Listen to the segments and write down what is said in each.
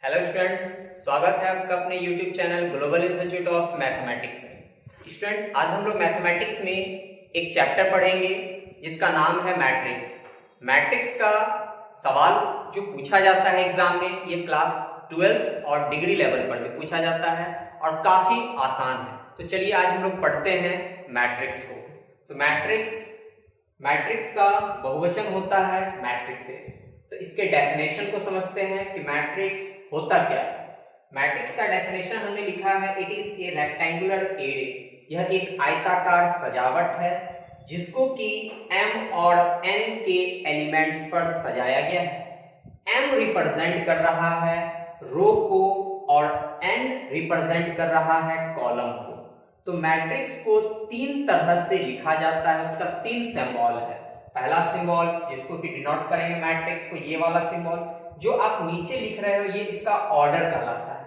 Hello students, स्वागत है आपका अपने YouTube channel global institute of mathematics में। स्टूडेंट, आज हम लोग मैथमेटिक्स में एक चैप्टर पढ़ेंगे जिसका नाम है मैट्रिक्स। मैट्रिक्स का सवाल जो पूछा जाता है एग्जाम में, ये क्लास 12th और डिग्री लेवल पर भी पूछा जाता है और काफी आसान है। तो चलिए आज हम लोग पढ़ते हैं मैट्रिक्स को। तो मैट्रिक्स का बहुवचन होता है मैट्रिसेस। तो इसके डेफिनेशन को समझते हैं कि मैट्रिक्स होता क्या है। मैट्रिक्स का डेफिनेशन हमने लिखा है, it is a rectangular array. यह एक आयताकार सजावट है जिसको कि m और n के एलिमेंट्स पर सजाया गया है। m रिप्रेजेंट कर रहा है रो को और n रिप्रेजेंट कर रहा है कॉलम को। तो मैट्रिक्स को तीन तरह से लिखा जाता है, उसका तीन सिंबल है। पहला सिंबल जिसको कि डिनोट करेंगे मैट्रिक्स को, ये वाला सिंबल जो आप नीचे लिख रहे हो, ये इसका ऑर्डर कहलाता है।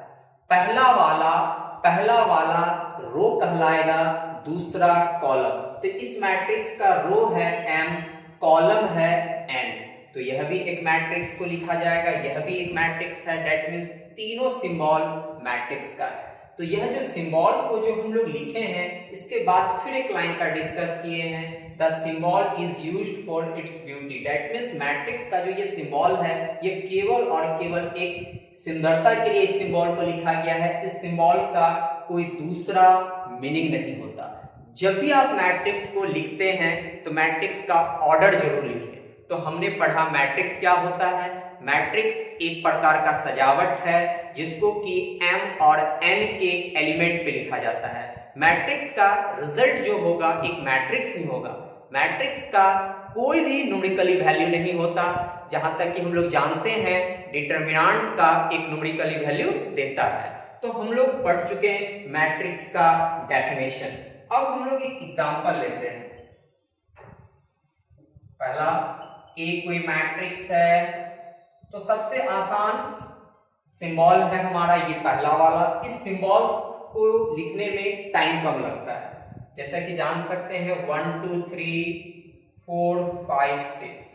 पहला वाला रो कहलाएगा, दूसरा कॉलम। तो इस मैट्रिक्स का रो है m, कॉलम है n। तो यह भी एक मैट्रिक्स को लिखा जाएगा, यह भी एक मैट्रिक्स है। दैट मींस तीनों सिंबल मैट्रिक्स का है। तो यह जो सिंबल को जो हम लोग लिखे हैं, इसके बाद फिर एक लाइन का डिस्कस किए हैं, the symbol is used for its beauty. That means matrix का जो ये सिंबल है, ये केवल और केवल एक सुंदरता के लिए इस सिंबल को लिखा गया है। इस सिंबल का कोई दूसरा मीनिंग नहीं होता। जब भी आप मैट्रिक्स को लिखते हैं तो मैट्रिक्स का ऑर्डर जरूर लिखें। तो हमने पढ़ा मैट्रिक्स क्या होता है। मैट्रिक्स एक प्रकार का सजावट है जिसको कि m और n के एलिमेंट पे लिखा जाता है। मैट्रिक्स का रिजल्ट जो होगा एक मैट्रिक्स ही होगा। मैट्रिक्स का कोई भी न्यूमेरिकली वैल्यू नहीं होता। जहां तक कि हम लोग जानते हैं, डिटरमिनेंट का एक न्यूमेरिकली वैल्यू देता है। तो हम लोग पढ़ चुके हैं मैट्रिक्स का डेफिनेशन। अब हम लोग एक एग्जांपल लेते हैं। पहला, ए कोई मैट्रिक्स है तो सबसे आसान सिंबल है हमारा ये पहला वाला। इस सिंबल को लिखने में टाइम कम लगता है। जैसा कि जान सकते हैं 1 2 3 4 5 6,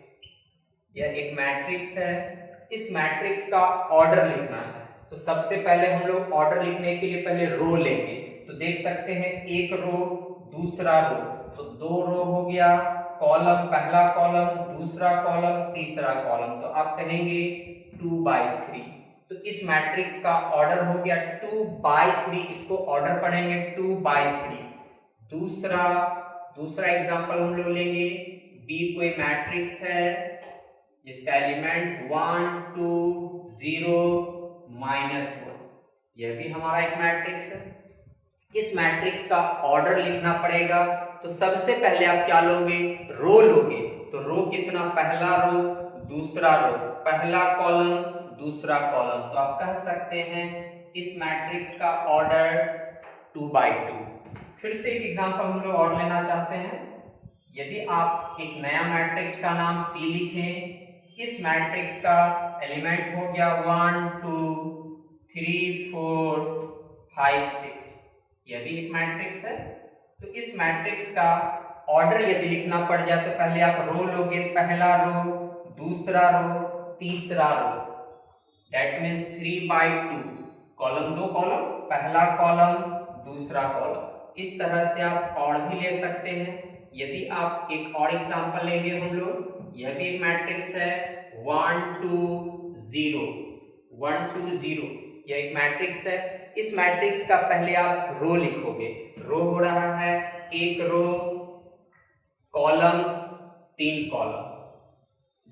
यह एक मैट्रिक्स है। इस मैट्रिक्स का ऑर्डर लिखना है। तो सबसे पहले हम लोग ऑर्डर लिखने के लिए पहले रो लेंगे। तो देख सकते हैं एक रो, दूसरा रो, तो दो रो हो गया। कॉलम, पहला कॉलम, दूसरा कॉलम, तीसरा कॉलम। तो आप कहेंगे 2/3। तो इस मैट्रिक्स का ऑर्डर हो गया 2/3। इसको ऑर्डर पढ़ेंगे 2/3। दूसरा एग्जांपल हम लोग लेंगे, बी कोई मैट्रिक्स है जिसका एलिमेंट 1 2 0 -1, यह भी हमारा एक मैट्रिक्स है। इस मैट्रिक्स का ऑर्डर लिखना पड़ेगा। तो सबसे पहले आप क्या लोगे, रो लोगे। तो रो कितना, पहला रो, दूसरा रो, पहला कॉलम, दूसरा कॉलम। तो आप कह सकते हैं इस मैट्रिक्स का ऑर्डर 2/2। फिर से एक एग्जांपल हम लोग और लेना चाहते हैं। यदि आप एक नया मैट्रिक्स का नाम सी लिखें, इस मैट्रिक्स का एलिमेंट हो गया 1 2 3 4 5 6, यह भी एक मैट्रिक्स है। तो इस मैट्रिक्स का ऑर्डर यदि लिखना पड़ जाए तो पहले आप रो लोगे, पहला रो, दूसरा रो, तीसरा रो। दैट मींस 3/2, कॉलम, दो कॉलम, पहला कॉलम, दूसरा कॉलम। इस तरह से आप और भी ले सकते हैं। यदि आप एक और एग्जांपल लेंगे हम लोग, यह भी एक मैट्रिक्स है 1 2 0 1 2 0, यह एक मैट्रिक्स है। इस मैट्रिक्स का पहले आप रो लिखोगे। रो हो रहा है एक रो, कॉलम, तीन कॉलम।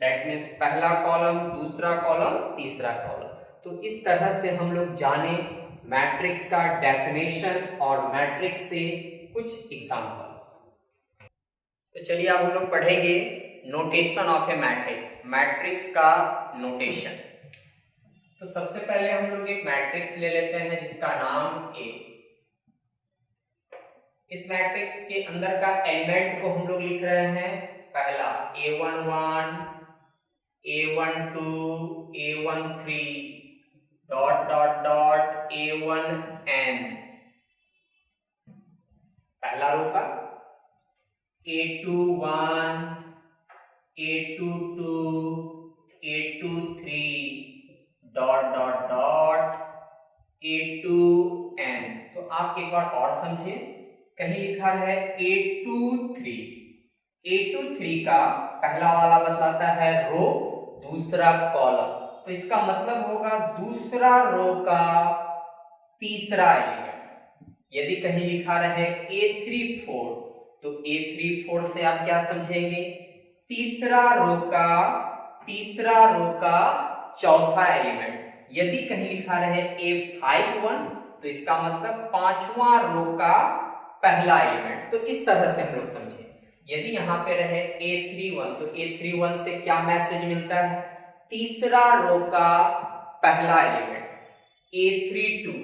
दैट मींस पहला कॉलम, दूसरा कॉलम, तीसरा कॉलम। तो इस तरह से हम लोग जाने मैट्रिक्स का डेफिनेशन और मैट्रिक्स से कुछ एग्जांपल। तो चलिए अब हम लोग पढ़ेंगे notation of A matrix, matrix का नोटेशन। तो सबसे पहले हम लोग एक मैट्रिक्स ले लेते हैं जिसका नाम ए। इस मैट्रिक्स के अंदर का एलिमेंट को हम लोग लिख रहे हैं, पहला a11 a12 a13 dot dot dot a1n, पहला रो का, a21 a22 a23 dot dot dot A2N। तो आप एक बार और समझे, कहीं लिखा है A23, A23 का पहला वाला बतलाता है रो, दूसरा कॉलम, तो इसका मतलब होगा दूसरा रो का तीसरा एलिमेंट। यदि कहीं लिखा रहे A34, तो A34 से आप क्या समझेंगे, तीसरा रो का चौथा एलिमेंट। यदि कहीं लिखा रहे A51, तो इसका मतलब पांचवा रो का पहला एलिमेंट। तो इस तरह से हम लोग समझे। यदि यहां पे रहे A31, तो A31 से क्या मैसेज मिलता है, तीसरा रो का पहला एलिमेंट। A32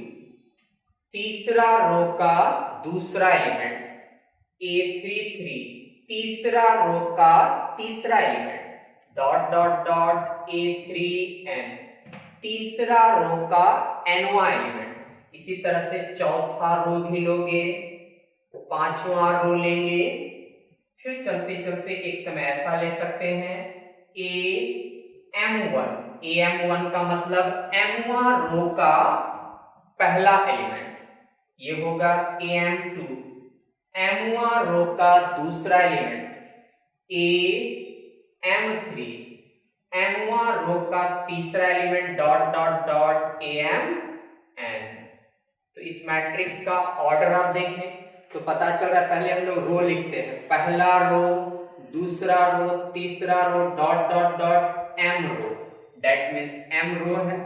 तीसरा रो का दूसरा एलिमेंट। A33 तीसरा रो का तीसरा element, dot dot dot A3N तीसरा रो का nवां एलिमेंट। इसी तरह से चौथा रो भी लोगे, पांचवा रो लेंगे, फिर चलते चलते एक समय ऐसा ले सकते हैं AM1 का मतलब mवां रो का पहला एलिमेंट, ये होगा AM2 mवां रो का दूसरा एलिमेंट। AM3 mवां रो का तीसरा element, dot dot dot AMN। तो इस मैट्रिक्स का ऑर्डर आप देखें तो पता चल रहा है, पहले हम लोग रो लिखते हैं, पहला रो, दूसरा रो, तीसरा row, dot dot dot M row, that means M row है।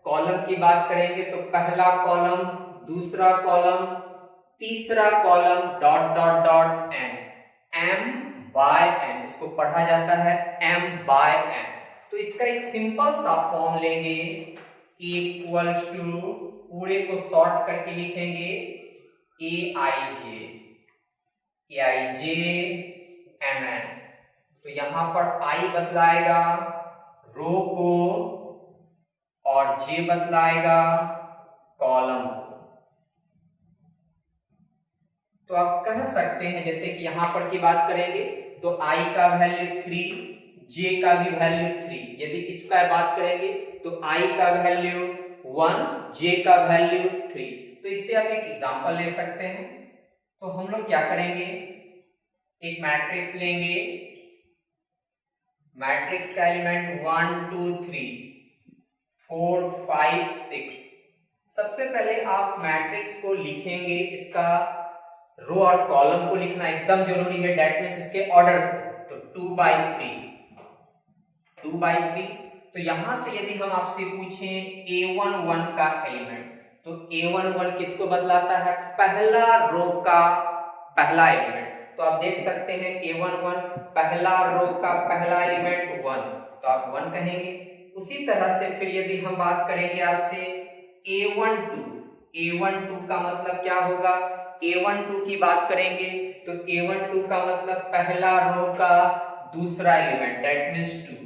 कॉलम की बात करेंगे तो पहला कॉलम, दूसरा कॉलम, तीसरा column, dot dot dot N, M by N, इसको पढ़ा जाता है M बाय N। तो इसका एक सिंपल सा फॉर्म लेंगे, इक्वल्स टू, पूरे को शॉर्ट करके लिखेंगे AIJ MN। तो यहां पर I बतलाएगा रो को और J बतलाएगा कॉलम को। तो आप कह सकते हैं, जैसे कि यहां पर की बात करेंगे तो I का वैल्यू 3, J का भी वैल्यू 3। यदि इसका बात करेंगे तो I का वैल्यू 1, J का वैल्यू 3। तो इससे आप एक एग्जांपल ले सकते हैं। तो हम लोग क्या करेंगे, एक मैट्रिक्स लेंगे, मैट्रिक्स का एलिमेंट 1 2 3 4 5 6। सबसे पहले आप मैट्रिक्स को लिखेंगे, इसका रो और कॉलम को लिखना एकदम जरूरी है, दैट मींस इसके ऑर्डर को। तो 2 by 3, तो यहां से यदि हम आपसे पूछें A11 का एलिमेंट, तो A11 किसको बतलाता है, पहला रो का पहला एलिमेंट। तो आप देख सकते हैं A11 पहला रो का पहला एलिमेंट 1, तो आप 1 कहेंगे। उसी तरह से फिर यदि हम बात करेंगे आपसे A12 का मतलब क्या होगा, A12 की बात करेंगे तो A12 का मतलब पहला रो का दूसरा एलिमेंट, दैट मींस 2।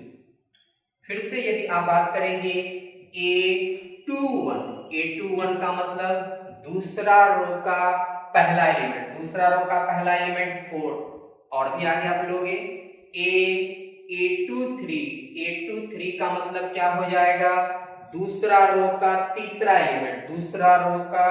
फिर से यदि आप बात करेंगे A21 का मतलब दूसरा रो का पहला एलिमेंट, दूसरा रो का पहला एलिमेंट 4। और भी आगे आप लोगे A23 का मतलब क्या हो जाएगा, दूसरा रो का तीसरा एलिमेंट, दूसरा रो का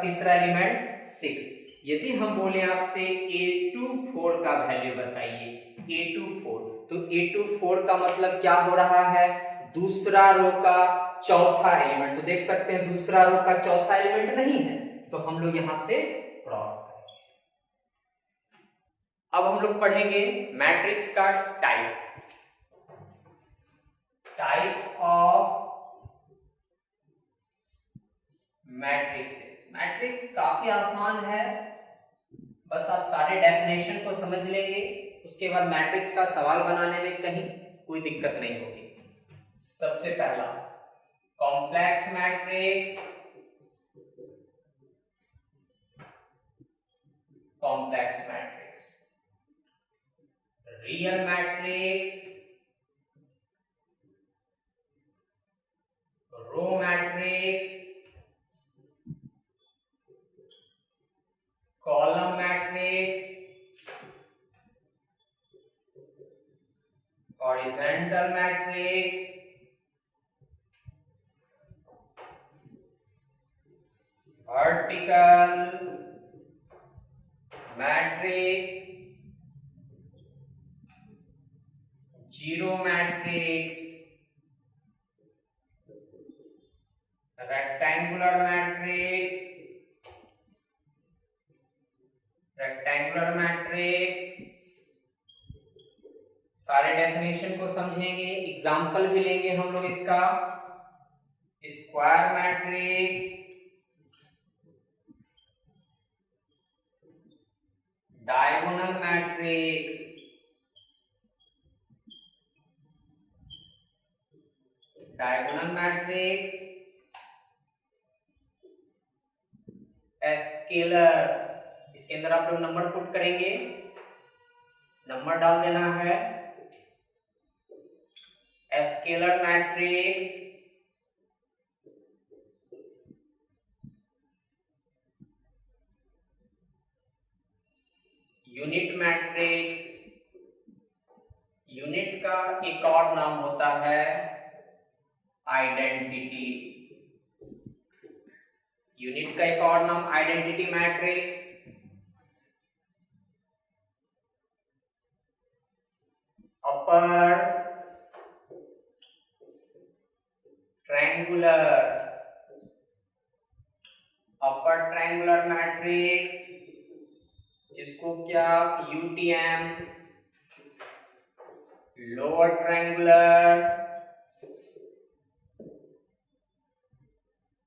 तीसरा एलिमेंट 6। यदि हम बोले आपसे A24 का वैल्यू बताइए, A24, तो A24 का मतलब क्या हो रहा है, दूसरा रो का चौथा एलिमेंट। तो देख सकते हैं दूसरा रो का चौथा एलिमेंट नहीं है, तो हम लोग यहां से क्रॉस करेंगे। अब हम लोग पढ़ेंगे मैट्रिक्स का टाइप्स ऑफ मैट्रिक्स। मैट्रिक्स काफी आसान है, बस आप सारे डेफिनेशन को समझ लेंगे, उसके बाद मैट्रिक्स का सवाल बनाने में कहीं कोई दिक्कत नहीं होगी। सबसे पहला complex matrix, real matrix, row matrix, column matrix, horizontal matrix, vertical matrix, zero matrix, rectangular matrix, rectangular matrix, सारे डेफिनेशन को समझेंगे, एग्जाम्पल भी लेंगे हम लोग इसका। Square matrix, diagonal matrix, diagonal matrix, scalar, इसके अंदर आप लोग नंबर पुट करेंगे, नंबर डाल देना है। Scalar matrix, unit matrix, unit का एक और नाम होता है आइडेंटिटी, यूनिट का एक और नाम identity matrix, upper triangular, upper triangular matrix, जिसको क्या UTM, lower triangular,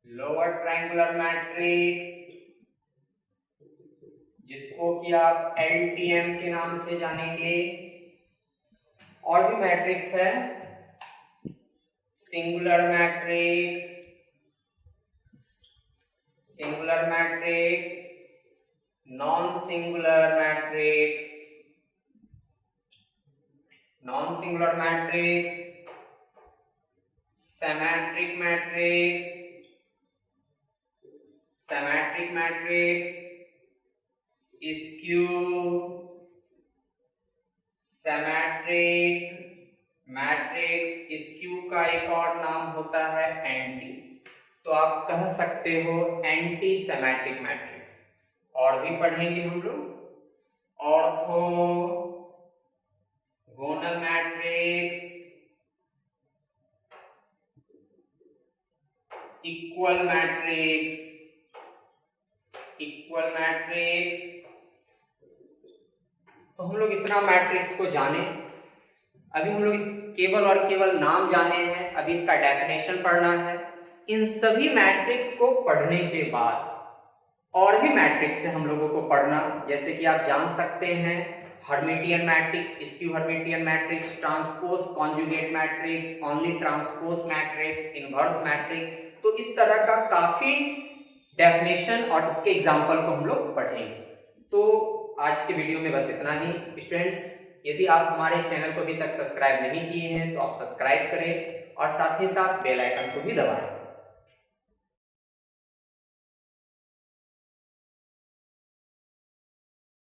lower triangular matrix, जिसको कि आप एलटीएम के नाम से जानेंगे। और भी मैट्रिक्स है, singular matrix, singular matrix, non singular matrix, non singular matrix, symmetric matrix, symmetric matrix, skew, symmetric matrix, skew का एक और नाम होता है एंटी, तो आप कह सकते हो एंटी सिमेट्रिक मैट्रिक्स। और भी पढ़ेंगे हम लोग, orthogonal matrix, equal matrix, equal matrix. तो हम लोग इतना मैट्रिक्स को जाने, अभी हम लोग इस केवल और केवल नाम जाने हैं, अभी इसका डेफिनेशन पढ़ना है। इन सभी मैट्रिक्स को पढ़ने के बाद और भी मैट्रिक्स है हम लोगों को पढ़ना, जैसे कि आप जान सकते हैं Hermitian matrix, skew Hermitian matrix, transpose conjugate matrix, only transpose matrix, inverse matrix. तो इस तरह का काफी डेफिनेशन और उसके एग्जाम्पल को हम लोग पढ़ेंगे। तो आज के वीडियो में बस इतना ही। स्टूडेंट्स, यदि आप हमारे चैनल को अभी तक सब्सक्राइब नहीं किए हैं तो आप सब्सक्राइब करें और साथ ही साथ बेल आइकन को भी दबाएं।